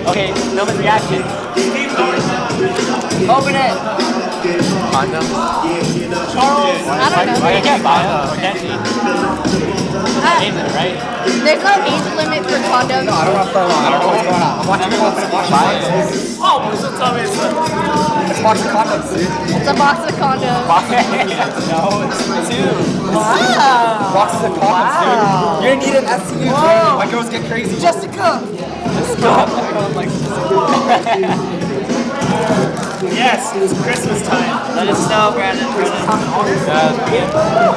Okay, film his reaction. Open it. Condom. Charles. I don't know. Why can't buy them? Or can she? Age limit, right? There's no age limit for condoms. No, I don't want to long. I don't know what's going on. I'm watching condoms. Oh, what's the time is it? It's box of condoms, dude. It's a box of condoms. No, it's two. Wow. Boxes of condoms, dude. You're gonna need an STD, dude. My girls get crazy. Jessica! Yes, it's Christmas time. Let us know, Brandon.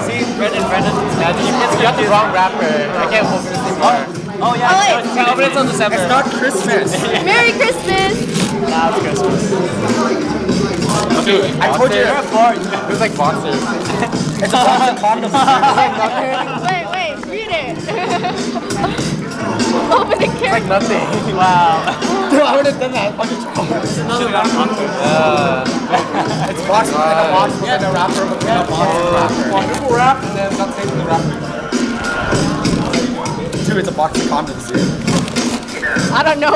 See, Brendan. You got the wrong rapper. I can't open this anymore. Oh yeah, Oh, wait. you can't open it until December. It's not Christmas. Merry Christmas. Nah, it's Christmas. Dude, I told you. It was like boxers. It's a box of condoms. Wait, read it. Open the It's camera. like nothing. Wow. Dude, I would have done that. Fucking It's another one. It's box in a box within a wrapper within a box of wrapper. People wrap and then not taking the wrapper. Dude, it's a box of condoms, dude. I don't know.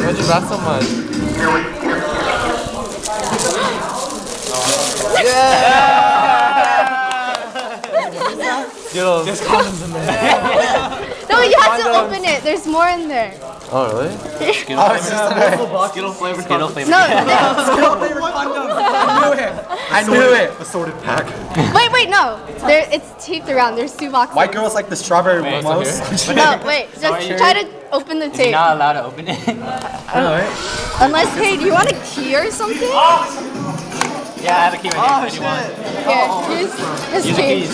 Why'd you wrap so much? Yo, there's condoms in there. No, you have to open it. There's more in there. Oh, really? Skittle flavored condom. No, I knew it. Assorted pack. wait, no. It's taped around. There's two boxes. White girls like the strawberry mousse. No, wait. Just try to open the tape. You're not allowed to open it. Unless, hey, do you want a key or something? Yeah, I have a key right here if you want. Here, here's his Use the key. keys.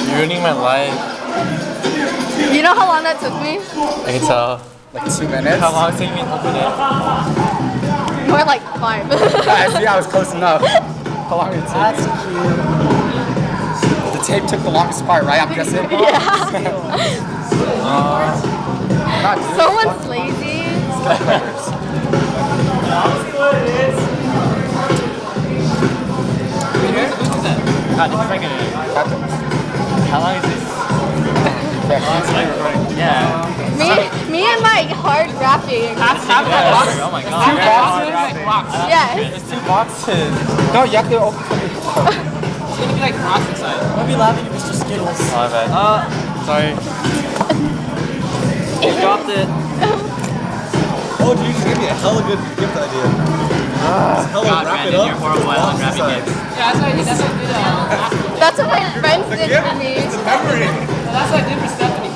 You're ruining my life. You know how long that took me? I can tell. Like 2 minutes. How long is it taking me to open it? More like 5. I see, I was close enough. How long did it take? That's cute. The tape took the longest part, right? I'm guessing. Yeah. God, Someone's lazy. God, this is like how long is this? Yeah. Me and my hard rapping. Oh my god. 2 boxes? Yes. It's 2 boxes. No, you have to open it. It's gonna be like rocks inside. Don't be laughing at Mr. Skittles. Oh, my bad. Sorry. You dropped it. Oh, dude, you just gave me a hella good gift idea. Just hella God, wrap it Brandon, up. you're horrible at unwrapping Inside. gifts. Yeah, that's what I did. That's what I did. That's what my friends did for me. It's a memory. That's what I did for Stephanie.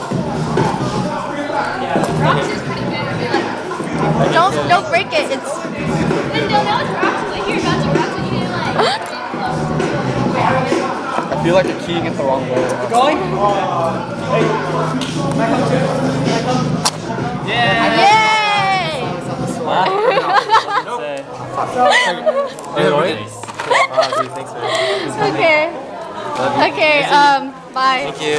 Don't break it. It's I feel like you're keying it the wrong way. Going? Yeah. yay! Are you annoyed? Dude, thanks, man. Okay. Okay. Bye. Thank you.